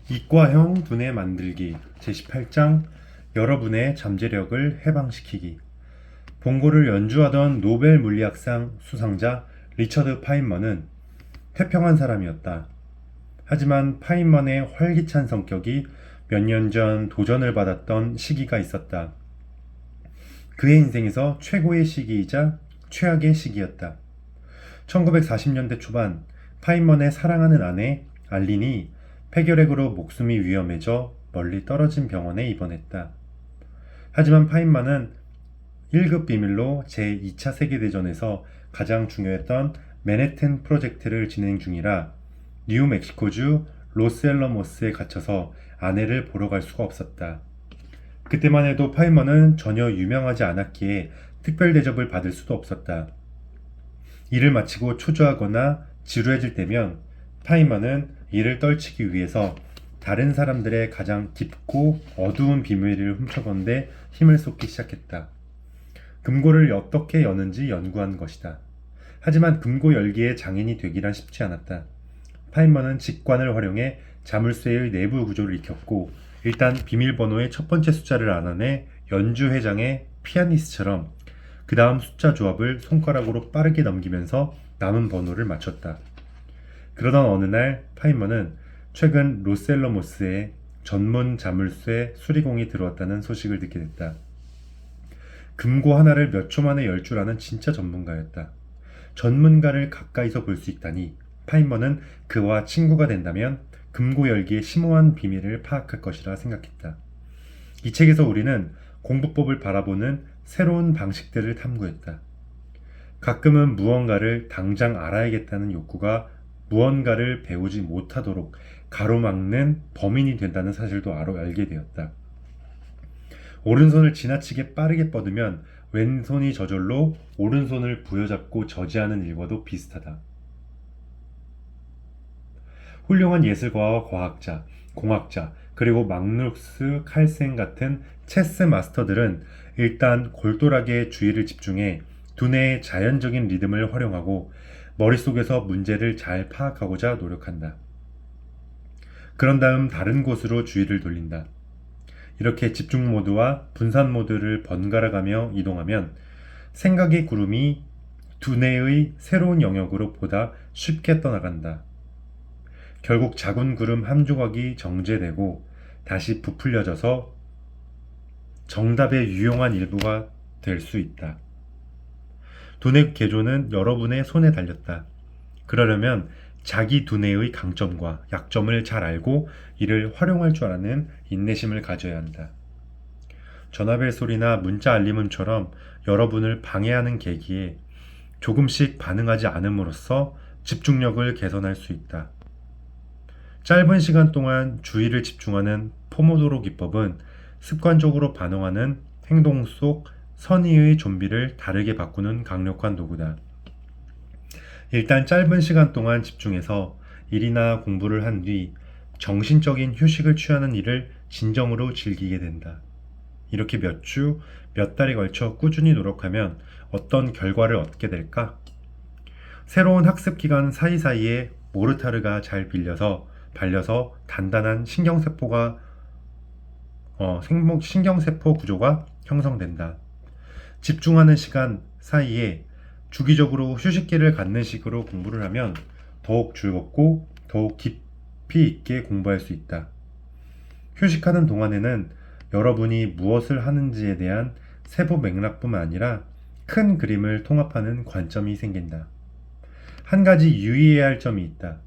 이과형 두뇌 만들기 제18장 여러분의 잠재력을 해방시키기. 봉고를 연주하던 노벨 물리학상 수상자 리처드 파인먼은 태평한 사람이었다. 하지만 파인먼의 활기찬 성격이 몇 년 전 도전을 받았던 시기가 있었다. 그의 인생에서 최고의 시기이자 최악의 시기였다. 1940년대 초반 파인먼의 사랑하는 아내 알린이 폐결핵으로 목숨이 위험해져 멀리 떨어진 병원에 입원했다. 하지만 파인먼은 1급 비밀로 제2차 세계대전에서 가장 중요했던 맨해튼 프로젝트를 진행 중이라 뉴멕시코주 로스앨러모스에 갇혀서 아내를 보러 갈 수가 없었다. 그때만 해도 파인먼은 전혀 유명하지 않았기에 특별 대접을 받을 수도 없었다. 일을 마치고 초조하거나 지루해질 때면 파인먼은 이를 떨치기 위해서 다른 사람들의 가장 깊고 어두운 비밀을 훔쳐본데 힘을 쏟기 시작했다. 금고를 어떻게 여는지 연구한 것이다. 하지만 금고 열기의 장인이 되기란 쉽지 않았다. 파인먼은 직관을 활용해 자물쇠의 내부 구조를 익혔고 일단 비밀번호의 첫 번째 숫자를 알아내 연주회장의 피아니스트처럼 그 다음 숫자 조합을 손가락으로 빠르게 넘기면서 남은 번호를 맞췄다. 그러던 어느 날 파인먼은 최근 로스앨러모스에 전문 자물쇠 수리공이 들어왔다는 소식을 듣게 됐다. 금고 하나를 몇 초 만에 열 줄 아는 진짜 전문가였다. 전문가를 가까이서 볼 수 있다니 파인먼은 그와 친구가 된다면 금고 열기의 심오한 비밀을 파악할 것이라 생각했다. 이 책에서 우리는 공부법을 바라보는 새로운 방식들을 탐구했다. 가끔은 무언가를 당장 알아야겠다는 욕구가 무언가를 배우지 못하도록 가로막는 범인이 된다는 사실도 알게 되었다. 오른손을 지나치게 빠르게 뻗으면 왼손이 저절로 오른손을 부여잡고 저지하는 일과도 비슷하다. 훌륭한 예술가와 과학자, 공학자, 그리고 막누스 칼센 같은 체스 마스터들은 일단 골똘하게 주의를 집중해 두뇌의 자연적인 리듬을 활용하고 머릿속에서 문제를 잘 파악하고자 노력한다. 그런 다음 다른 곳으로 주의를 돌린다. 이렇게 집중 모드와 분산 모드를 번갈아 가며 이동하면 생각의 구름이 두뇌의 새로운 영역으로 보다 쉽게 떠나간다. 결국 작은 구름 한 조각이 정제되고 다시 부풀려져서 정답의 유용한 일부가 될 수 있다. 두뇌 개조는 여러분의 손에 달렸다. 그러려면 자기 두뇌의 강점과 약점을 잘 알고 이를 활용할 줄 아는 인내심을 가져야 한다. 전화벨 소리나 문자 알림음처럼 여러분을 방해하는 계기에 조금씩 반응하지 않음으로써 집중력을 개선할 수 있다. 짧은 시간 동안 주의를 집중하는 포모도로 기법은 습관적으로 반응하는 행동 속 선의의 좀비를 다르게 바꾸는 강력한 도구다. 일단 짧은 시간 동안 집중해서 일이나 공부를 한 뒤 정신적인 휴식을 취하는 일을 진정으로 즐기게 된다. 이렇게 몇 주, 몇 달에 걸쳐 꾸준히 노력하면 어떤 결과를 얻게 될까? 새로운 학습 기간 사이사이에 모르타르가 잘 발려서 단단한 신경세포 구조가 형성된다. 집중하는 시간 사이에 주기적으로 휴식기를 갖는 식으로 공부를 하면 더욱 즐겁고 더욱 깊이 있게 공부할 수 있다. 휴식하는 동안에는 여러분이 무엇을 하는지에 대한 세부 맥락뿐만 아니라 큰 그림을 통합하는 관점이 생긴다. 한 가지 유의해야 할 점이 있다.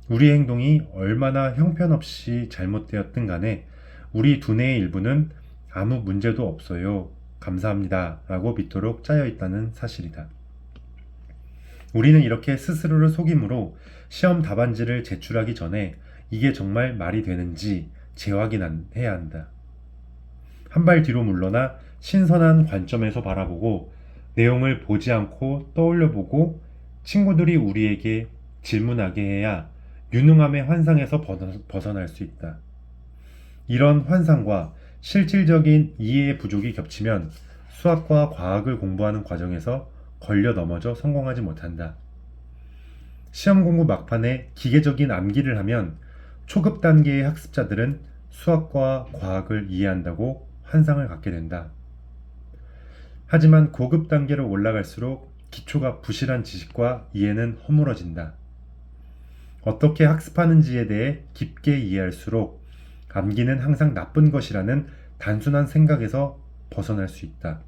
우리 행동이 얼마나 형편없이 잘못되었든 간에 우리 두뇌의 일부는 아무 문제도 없어요. 감사합니다. 라고 믿도록 짜여 있다는 사실이다. 우리는 이렇게 스스로를 속임으로 시험 답안지를 제출하기 전에 이게 정말 말이 되는지 재확인해야 한다. 한 발 뒤로 물러나 신선한 관점에서 바라보고 내용을 보지 않고 떠올려보고 친구들이 우리에게 질문하게 해야 유능함의 환상에서 벗어날 수 있다. 이런 환상과 실질적인 이해의 부족이 겹치면 수학과 과학을 공부하는 과정에서 걸려 넘어져 성공하지 못한다. 시험 공부 막판에 기계적인 암기를 하면 초급 단계의 학습자들은 수학과 과학을 이해한다고 환상을 갖게 된다. 하지만 고급 단계로 올라갈수록 기초가 부실한 지식과 이해는 허물어진다. 어떻게 학습하는지에 대해 깊게 이해할수록 암기는 항상 나쁜 것이라는 단순한 생각에서 벗어날 수 있다.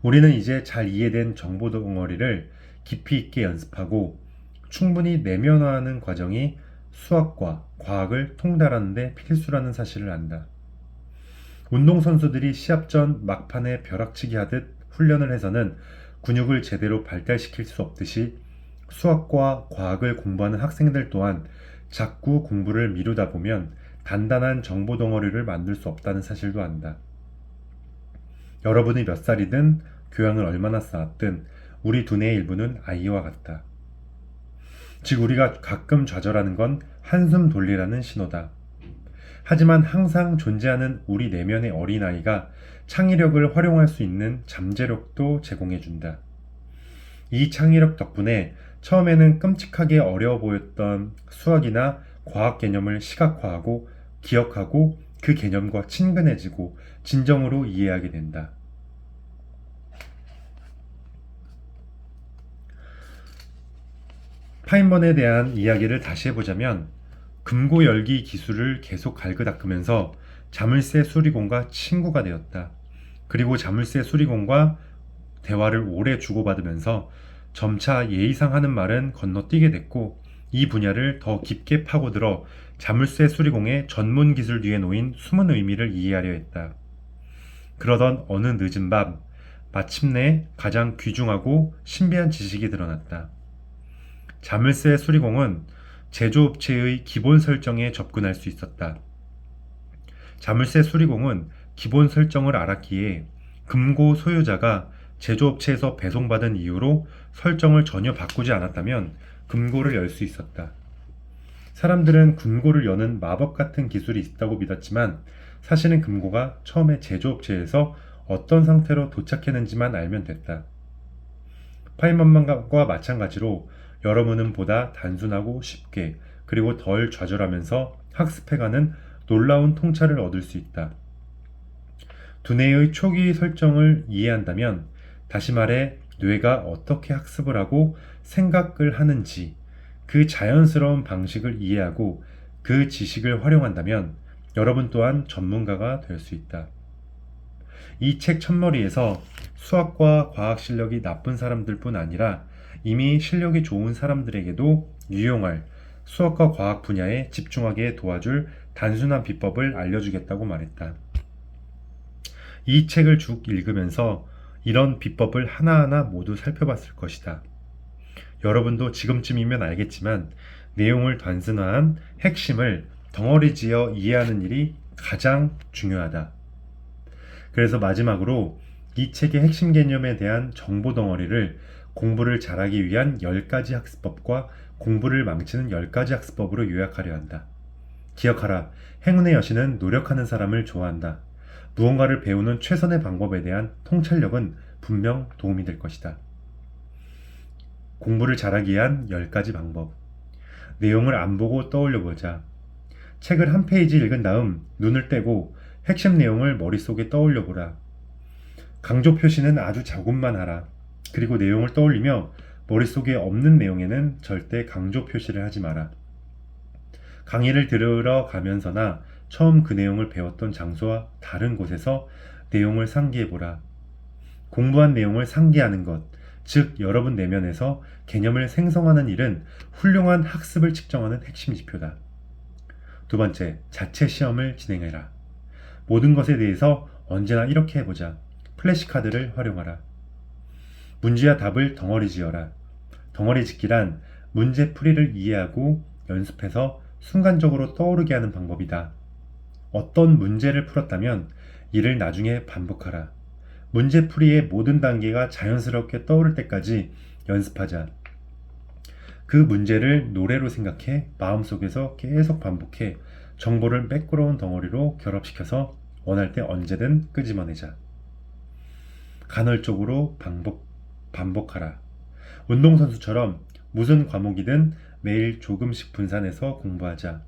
우리는 이제 잘 이해된 정보 덩어리를 깊이 있게 연습하고 충분히 내면화하는 과정이 수학과 과학을 통달하는 데 필수라는 사실을 안다. 운동선수들이 시합 전 막판에 벼락치기 하듯 훈련을 해서는 근육을 제대로 발달시킬 수 없듯이 수학과 과학을 공부하는 학생들 또한 자꾸 공부를 미루다 보면 단단한 정보 덩어리를 만들 수 없다는 사실도 안다. 여러분이 몇 살이든 교양을 얼마나 쌓았든 우리 두뇌의 일부는 아이와 같다. 즉 우리가 가끔 좌절하는 건 한숨 돌리라는 신호다. 하지만 항상 존재하는 우리 내면의 어린아이가 창의력을 활용할 수 있는 잠재력도 제공해준다. 이 창의력 덕분에 처음에는 끔찍하게 어려워 보였던 수학이나 과학 개념을 시각화하고 기억하고 그 개념과 친근해지고 진정으로 이해하게 된다. 파인번에 대한 이야기를 다시 해보자면 금고 열기 기술을 계속 갈그닦으면서 자물쇠 수리공과 친구가 되었다. 그리고 자물쇠 수리공과 대화를 오래 주고받으면서 점차 예의상 하는 말은 건너뛰게 됐고 이 분야를 더 깊게 파고들어 자물쇠 수리공의 전문 기술 뒤에 놓인 숨은 의미를 이해하려 했다. 그러던 어느 늦은 밤 마침내 가장 귀중하고 신비한 지식이 드러났다. 자물쇠 수리공은 제조업체의 기본 설정에 접근할 수 있었다. 자물쇠 수리공은 기본 설정을 알았기에 금고 소유자가 제조업체에서 배송받은 이후로 설정을 전혀 바꾸지 않았다면 금고를 열 수 있었다. 사람들은 금고를 여는 마법 같은 기술이 있다고 믿었지만 사실은 금고가 처음에 제조업체에서 어떤 상태로 도착했는지만 알면 됐다. 파인먼과 마찬가지로 여러분은 보다 단순하고 쉽게 그리고 덜 좌절하면서 학습해가는 놀라운 통찰을 얻을 수 있다. 두뇌의 초기 설정을 이해한다면, 다시 말해 뇌가 어떻게 학습을 하고 생각을 하는지 그 자연스러운 방식을 이해하고 그 지식을 활용한다면 여러분 또한 전문가가 될 수 있다. 이 책 첫머리에서 수학과 과학 실력이 나쁜 사람들뿐 아니라 이미 실력이 좋은 사람들에게도 유용할 수학과 과학 분야에 집중하게 도와줄 단순한 비법을 알려주겠다고 말했다. 이 책을 쭉 읽으면서 이런 비법을 하나하나 모두 살펴봤을 것이다. 여러분도 지금쯤이면 알겠지만 내용을 단순화한 핵심을 덩어리지어 이해하는 일이 가장 중요하다. 그래서 마지막으로 이 책의 핵심 개념에 대한 정보 덩어리를 공부를 잘하기 위한 10가지 학습법과 공부를 망치는 10가지 학습법으로 요약하려 한다. 기억하라. 행운의 여신은 노력하는 사람을 좋아한다. 무언가를 배우는 최선의 방법에 대한 통찰력은 분명 도움이 될 것이다. 공부를 잘하기 위한 10가지 방법. 내용을 안 보고 떠올려 보자. 책을 한 페이지 읽은 다음 눈을 떼고 핵심 내용을 머릿속에 떠올려 보라. 강조 표시는 아주 조금만 하라. 그리고 내용을 떠올리며 머릿속에 없는 내용에는 절대 강조 표시를 하지 마라. 강의를 들으러 가면서나 처음 그 내용을 배웠던 장소와 다른 곳에서 내용을 상기해보라. 공부한 내용을 상기하는 것, 즉 여러분 내면에서 개념을 생성하는 일은 훌륭한 학습을 측정하는 핵심 지표다. 두 번째, 자체 시험을 진행해라. 모든 것에 대해서 언제나 이렇게 해보자. 플래시카드를 활용하라. 문제와 답을 덩어리 지어라. 덩어리 짓기란 문제 풀이를 이해하고 연습해서 순간적으로 떠오르게 하는 방법이다. 어떤 문제를 풀었다면 이를 나중에 반복하라. 문제 풀이의 모든 단계가 자연스럽게 떠오를 때까지 연습하자. 그 문제를 노래로 생각해 마음속에서 계속 반복해 정보를 매끄러운 덩어리로 결합시켜서 원할 때 언제든 끄집어내자. 간헐적으로 반복하라. 운동선수처럼 무슨 과목이든 매일 조금씩 분산해서 공부하자.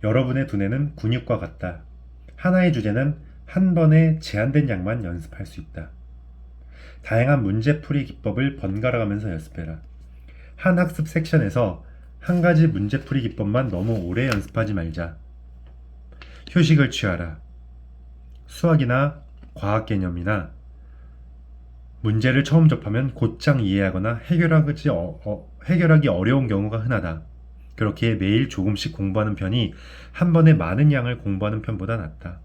여러분의 두뇌는 근육과 같다. 하나의 주제는 한 번에 제한된 양만 연습할 수 있다. 다양한 문제풀이 기법을 번갈아 가면서 연습해라. 한 학습 섹션에서 한 가지 문제풀이 기법만 너무 오래 연습하지 말자. 휴식을 취하라. 수학이나 과학 개념이나 문제를 처음 접하면 곧장 이해하거나 해결하기 어려운 경우가 흔하다. 그렇게 매일 조금씩 공부하는 편이 한 번에 많은 양을 공부하는 편보다 낫다.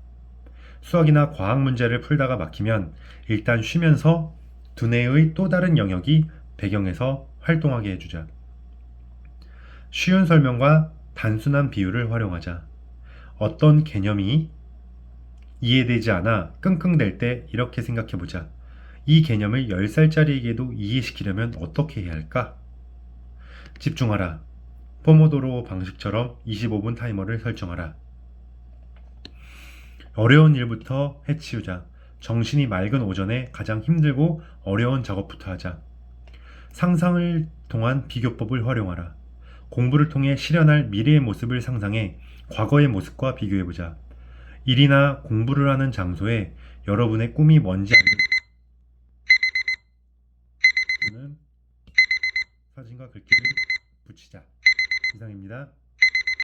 수학이나 과학 문제를 풀다가 막히면 일단 쉬면서 두뇌의 또 다른 영역이 배경에서 활동하게 해주자. 쉬운 설명과 단순한 비유를 활용하자. 어떤 개념이 이해되지 않아 끙끙댈 때 이렇게 생각해보자. 이 개념을 10살짜리에게도 이해시키려면 어떻게 해야 할까? 집중하라. 포모도로 방식처럼 25분 타이머를 설정하라. 어려운 일부터 해치우자. 정신이 맑은 오전에 가장 힘들고 어려운 작업부터 하자. 상상을 통한 비교법을 활용하라. 공부를 통해 실현할 미래의 모습을 상상해 과거의 모습과 비교해보자. 일이나 공부를 하는 장소에 여러분의 꿈이 뭔지 알려주는 사진과 글귀를 붙이자. 이상입니다.